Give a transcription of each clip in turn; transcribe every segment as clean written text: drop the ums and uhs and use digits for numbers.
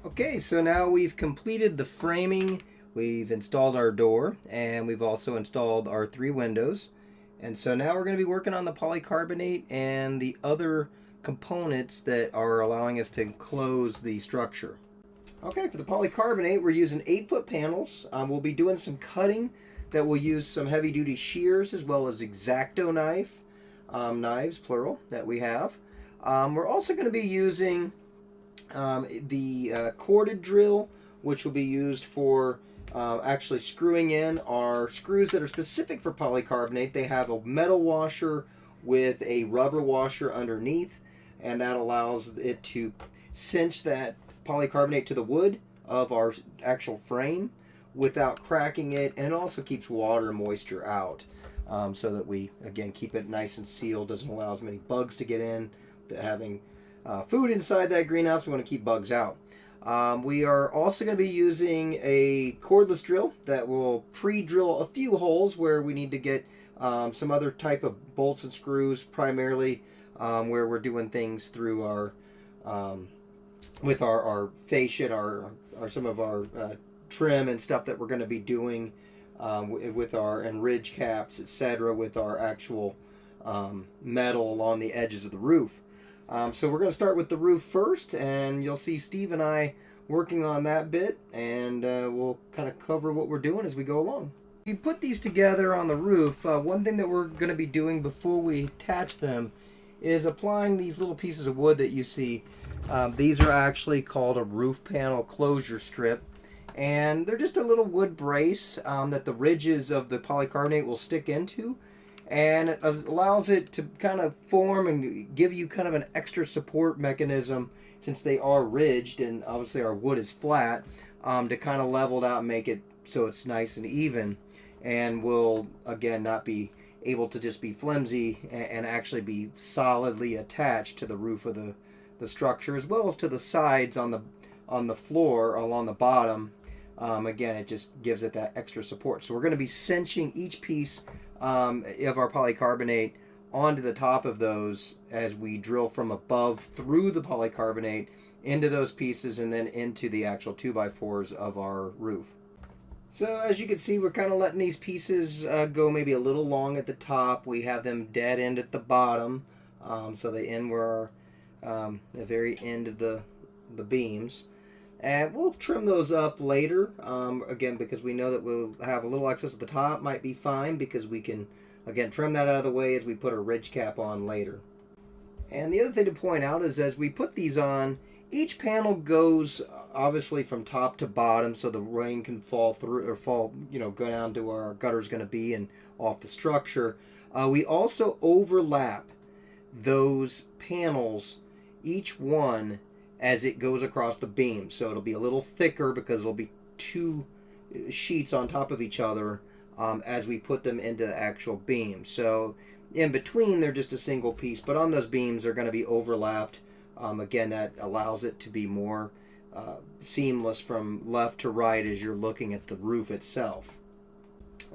Okay, so now we've completed the framing, we've installed our door, and we've also installed our 3 windows. And so now we're going to be working on the polycarbonate and the other components that are allowing us to close the structure. Okay, for the polycarbonate, we're using 8-foot panels. We'll be doing some cutting that will use some heavy-duty shears as well as X-Acto knives, plural, that we have. We're also going to be using the corded drill, which will be used for actually screwing in our screws that are specific for polycarbonate. They have a metal washer with a rubber washer underneath, and that allows it to cinch that polycarbonate to the wood of our actual frame without cracking it, and it also keeps water and moisture out, so that we again keep it nice and sealed. Doesn't allow as many bugs to get in. Having food inside that greenhouse, we want to keep bugs out. We are also going to be using a cordless drill that will pre-drill a few holes where we need to get some other type of bolts and screws, primarily where we're doing things through our with our fascia and our some of our trim and stuff that we're going to be doing with our and ridge caps, etc., with our actual metal along the edges of the roof. So we're going to start with the roof first, and you'll see Steve and I working on that bit, and we'll kind of cover what we're doing as we go along. We put these together on the roof. One thing that we're going to be doing before we attach them is applying these little pieces of wood that you see. These are actually called a roof panel closure strip, and they're just a little wood brace that the ridges of the polycarbonate will stick into, and it allows it to kind of form and give you kind of an extra support mechanism, since they are ridged and obviously our wood is flat, to kind of level it out and make it so it's nice and even, and will again not be able to just be flimsy and actually be solidly attached to the roof of the structure, as well as to the sides on the floor along the bottom. Again, it just gives it that extra support. So we're going to be cinching each piece of our polycarbonate onto the top of those as we drill from above through the polycarbonate into those pieces and then into the actual 2x4s of our roof. So as you can see, we're kind of letting these pieces go maybe a little long at the top. We have them dead end at the bottom, so they end where the very end of the beams. And we'll trim those up later, again, because we know that we'll have a little excess at the top. Might be fine, because we can, again, trim that out of the way as we put a ridge cap on later. And the other thing to point out is, as we put these on, each panel goes obviously from top to bottom, so the rain can fall through, or fall, go down to where our gutter's going to be and off the structure. We also overlap those panels, each one, as it goes across the beam. So it'll be a little thicker because it'll be 2 sheets on top of each other as we put them into the actual beam. So in between, they're just a single piece, but on those beams, they're going to be overlapped. Again, that allows it to be more seamless from left to right as you're looking at the roof itself.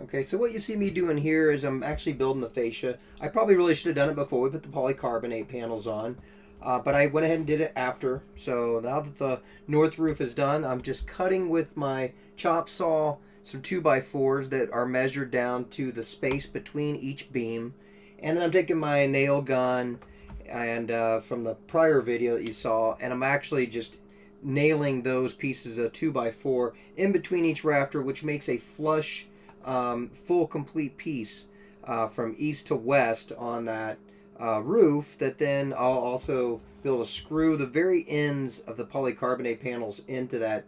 Okay, so what you see me doing here is I'm actually building the fascia. I probably really should have done it before we put the polycarbonate panels on. But I went ahead and did it after. So now that the north roof is done, I'm just cutting with my chop saw some 2x4s that are measured down to the space between each beam. And then I'm taking my nail gun and from the prior video that you saw, and I'm actually just nailing those pieces of 2x4 in between each rafter, which makes a flush, full complete piece from east to west on that roof, that then I'll also be able to screw the very ends of the polycarbonate panels into that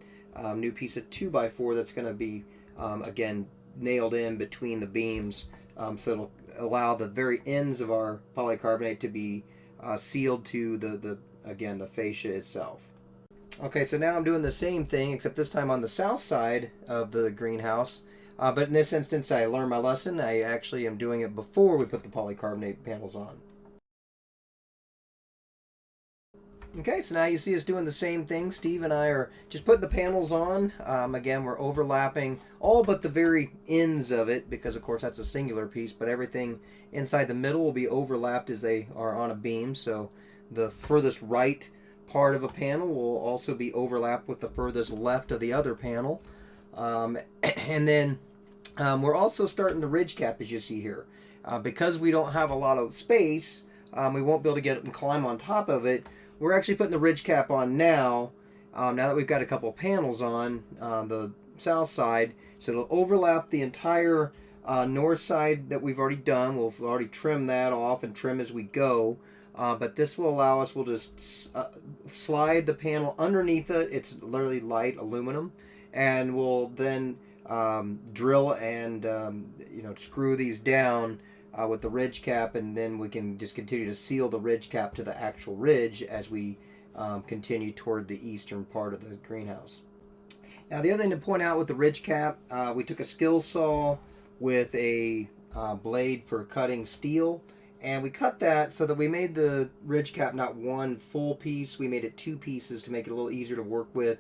new piece of 2x4 that's going to be again nailed in between the beams, so it'll allow the very ends of our polycarbonate to be sealed to the fascia itself. Okay, so now I'm doing the same thing, except this time on the south side of the greenhouse. But in this instance, I learned my lesson. I actually am doing it before we put the polycarbonate panels on. Okay, so now you see us doing the same thing. Steve and I are just putting the panels on. Again, we're overlapping all but the very ends of it, because of course that's a singular piece, but everything inside the middle will be overlapped as they are on a beam. So the furthest right part of a panel will also be overlapped with the furthest left of the other panel. And then we're also starting the ridge cap, as you see here. Because we don't have a lot of space, we won't be able to get and climb on top of it. We're actually putting the ridge cap on now, now that we've got a couple panels on the south side. So it'll overlap the entire north side that we've already done. We'll already trim that off and trim as we go. But this will allow us, we'll just slide the panel underneath it. It's literally light aluminum. And we'll then drill and screw these down with the ridge cap, and then we can just continue to seal the ridge cap to the actual ridge as we continue toward the eastern part of the greenhouse. Now the other thing to point out with the ridge cap, we took a skill saw with a blade for cutting steel, and we cut that so that we made the ridge cap not one full piece, we made it two pieces to make it a little easier to work with.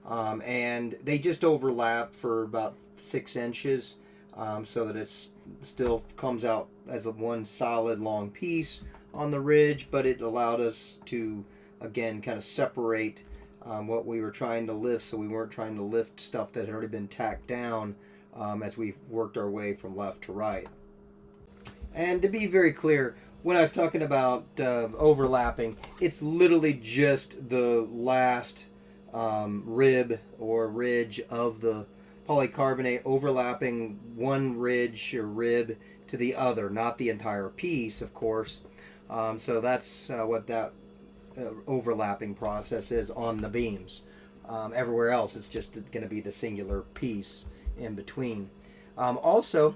And they just overlap for about 6 inches, so that it still comes out as a one solid long piece on the ridge, but it allowed us to, again, kind of separate what we were trying to lift, so we weren't trying to lift stuff that had already been tacked down as we worked our way from left to right. And to be very clear, when I was talking about overlapping, it's literally just the last rib or ridge of the polycarbonate overlapping one ridge or rib to the other, not the entire piece, of course. So that's what that overlapping process is on the beams. Everywhere else, it's just going to be the singular piece in between. Also,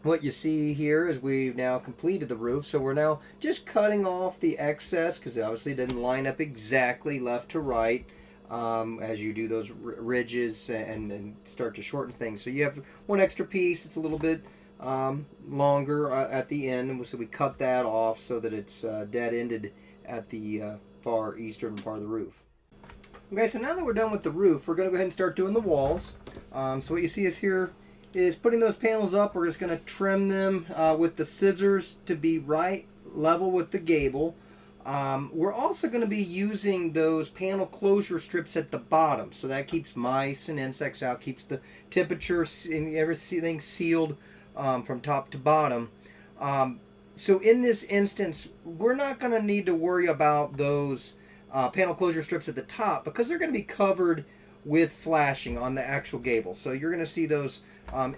what you see here is we've now completed the roof, so we're now just cutting off the excess, because it obviously didn't line up exactly left to right. As you do those ridges and start to shorten things. So you have one extra piece, it's a little bit longer at the end, so we cut that off so that it's dead-ended at the far eastern part of the roof. Okay, so now that we're done with the roof, we're going to go ahead and start doing the walls. So what you see is here is putting those panels up. We're just going to trim them with the scissors to be right level with the gable. We're also going to be using those panel closure strips at the bottom, so that keeps mice and insects out, keeps the temperature and everything sealed from top to bottom. So in this instance, we're not going to need to worry about those panel closure strips at the top, because they're going to be covered with flashing on the actual gable. So you're going to see those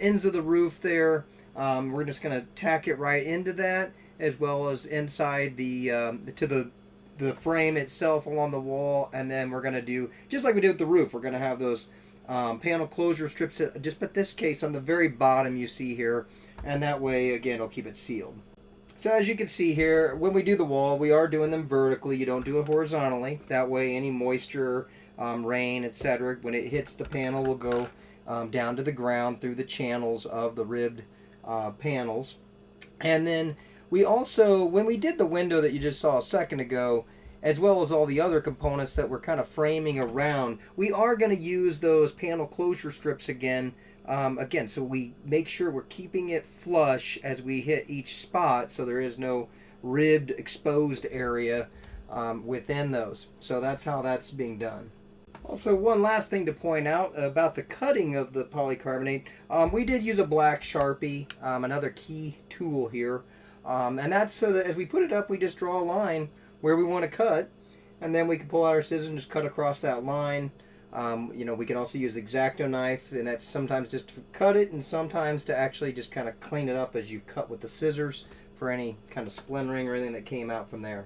ends of the roof there. We're just going to tack it right into that, as well as inside the to the frame itself along the wall. And then we're going to do, just like we did with the roof, we're going to have those panel closure strips, just but this case on the very bottom you see here, and that way again it'll keep it sealed. So as you can see here, when we do the wall, we are doing them vertically. You don't do it horizontally. That way any moisture, rain, etc., when it hits the panel will go down to the ground through the channels of the ribbed panels. And then we also, when we did the window that you just saw a second ago, as well as all the other components that we're kind of framing around, we are going to use those panel closure strips again. So we make sure we're keeping it flush as we hit each spot, so there is no ribbed exposed area within those. So that's how that's being done. Also, one last thing to point out about the cutting of the polycarbonate. We did use a black Sharpie, another key tool here. And that's so that as we put it up, we just draw a line where we want to cut, and then we can pull out our scissors and just cut across that line. We can also use X-Acto knife, and that's sometimes just to cut it, and sometimes to actually just kind of clean it up as you cut with the scissors for any kind of splintering or anything that came out from there.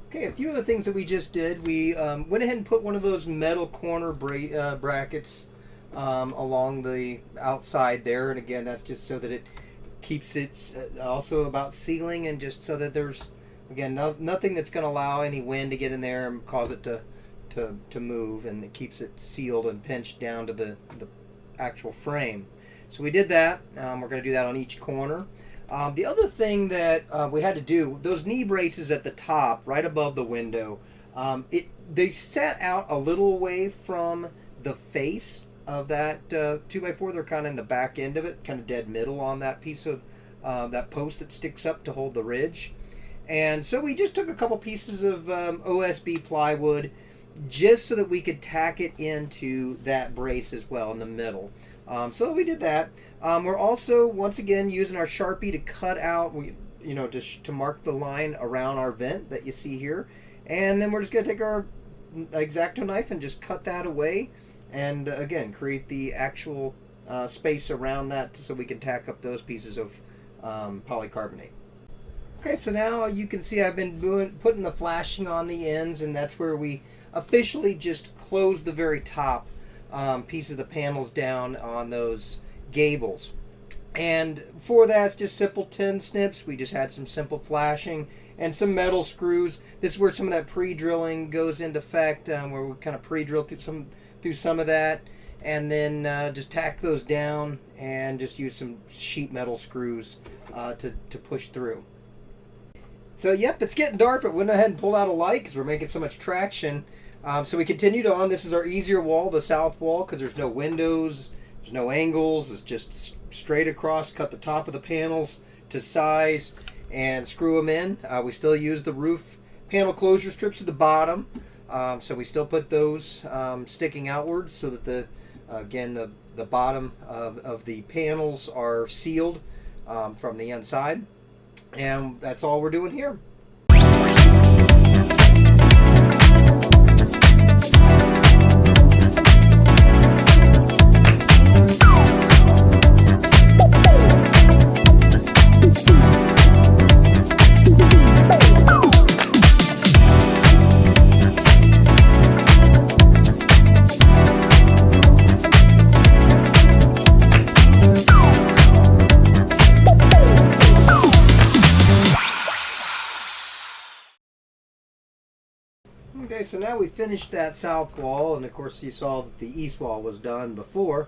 Okay, a few of the things that we just did, we went ahead and put one of those metal corner brackets along the outside there, and again, that's just so that it keeps it also about sealing, and just so that there's, again, nothing that's going to allow any wind to get in there and cause it to move, and it keeps it sealed and pinched down to the actual frame. So we did that. We're going to do that on each corner. The other thing that we had to do, those knee braces at the top, right above the window, they set out a little away from the face of that 2x4. They're kind of in the back end of it, kind of dead middle on that piece of that post that sticks up to hold the ridge. And so we just took a couple pieces of OSB plywood just so that we could tack it into that brace as well in the middle. So we did that. We're also, once again, using our Sharpie to cut out, to mark the line around our vent that you see here. And then we're just going to take our X-Acto knife and just cut that away. And again, create the actual space around that so we can tack up those pieces of polycarbonate. Okay, so now you can see I've been putting the flashing on the ends, and that's where we officially just close the very top piece of the panels down on those gables. And for that, it's just simple tin snips. We just had some simple flashing and some metal screws. This is where some of that pre-drilling goes into effect, where we kind of pre-drill through some of that, and then just tack those down and just use some sheet metal screws to push through. So yep, it's getting dark, but we went ahead and pulled out a light because we're making so much traction. So we continued on. This is our easier wall, the south wall, because there's no windows, there's no angles. It's just straight across. Cut the top of the panels to size and screw them in. We still use the roof panel closure strips at the bottom. So we still put those sticking outwards so that the bottom of the panels are sealed from the inside. And that's all we're doing here. Okay, so now we finished that south wall, and of course you saw that the east wall was done before.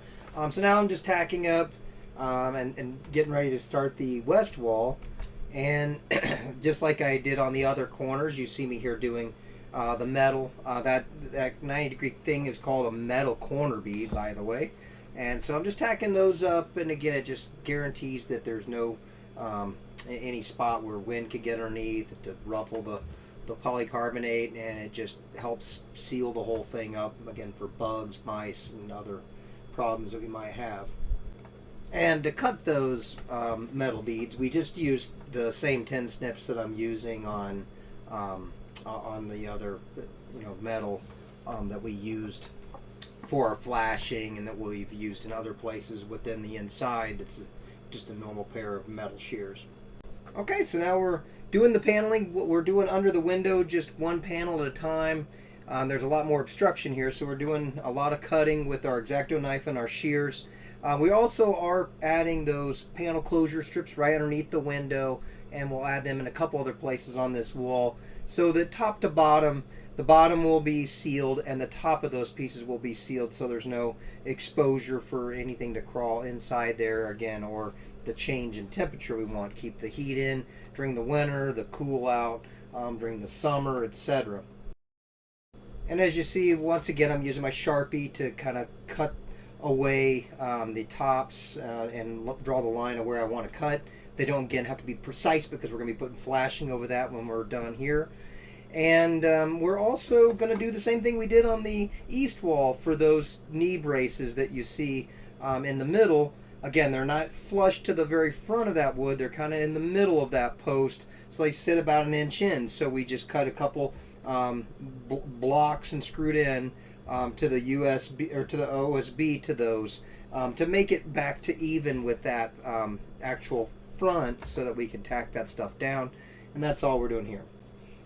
So now I'm just tacking up and getting ready to start the west wall. And just like I did on the other corners, you see me here doing the metal. That 90-degree thing is called a metal corner bead, by the way. And so I'm just tacking those up, and again, it just guarantees that there's no any spot where wind could get underneath to ruffle the polycarbonate, and it just helps seal the whole thing up, again, for bugs, mice, and other problems that we might have. And to cut those metal beads, we just used the same tin snips that I'm using on the other metal that we used for our flashing, and that we've used in other places within the inside. It's just a normal pair of metal shears. Okay, so now we're doing the paneling. What we're doing under the window, just one panel at a time. There's a lot more obstruction here, so we're doing a lot of cutting with our X-Acto knife and our shears. We also are adding those panel closure strips right underneath the window, and we'll add them in a couple other places on this wall, so that top to bottom, the bottom will be sealed and the top of those pieces will be sealed, so there's no exposure for anything to crawl inside there again, or the change in temperature we want. Keep the heat in during the winter, the cool out during the summer, etc. And as you see, once again, I'm using my Sharpie to kind of cut away the tops and draw the line of where I want to cut. They don't, again, have to be precise because we're going to be putting flashing over that when we're done here. And we're also going to do the same thing we did on the east wall for those knee braces that you see in the middle. Again, they're not flush to the very front of that wood. They're kind of in the middle of that post, so they sit about an inch in. So we just cut a couple blocks and screwed in to the USB or to the OSB to those to make it back to even with that actual front, so that we can tack that stuff down. And that's all we're doing here.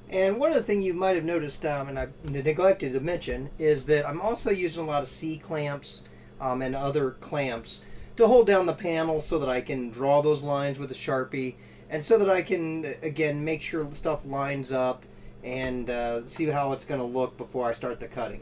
And one of the things you might have noticed, and I neglected to mention, is that I'm also using a lot of C-clamps and other clamps to hold down the panel, so that I can draw those lines with a Sharpie, and so that I can, again, make sure the stuff lines up and see how it's going to look before I start the cutting.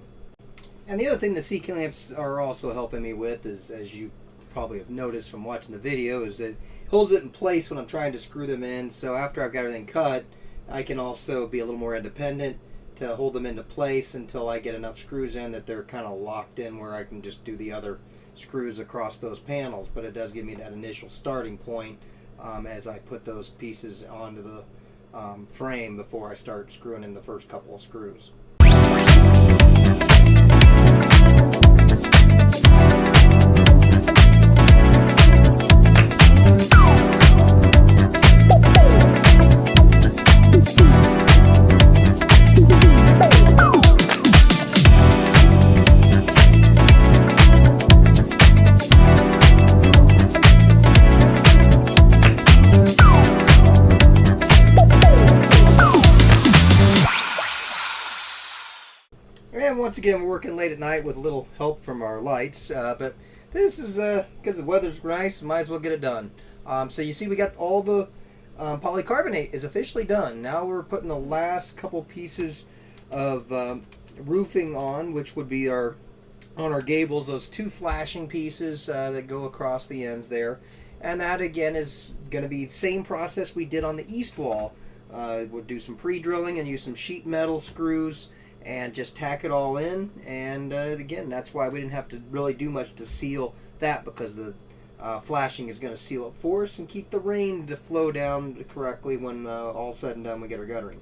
And the other thing the C-clamps are also helping me with is, as you probably have noticed from watching the video, is that it holds it in place when I'm trying to screw them in. So after I've got everything cut, I can also be a little more independent to hold them into place until I get enough screws in that they're kind of locked in where I can just do the other screws across those panels. But it does give me that initial starting point as I put those pieces onto frame before I start screwing in the first couple of screws. And once again, we're working late at night with a little help from our lights, but this is because the weather's nice, might as well get it done. So you see we got all the polycarbonate is officially done. Now we're putting the last couple pieces of roofing on, which would be on our gables, those two flashing pieces that go across the ends there. And that again is going to be the same process we did on the east wall. We'll do some pre-drilling and use some sheet metal screws and just tack it all in. And again, that's why we didn't have to really do much to seal that, because the flashing is going to seal it for us and keep the rain to flow down correctly when all said and done we get our guttering.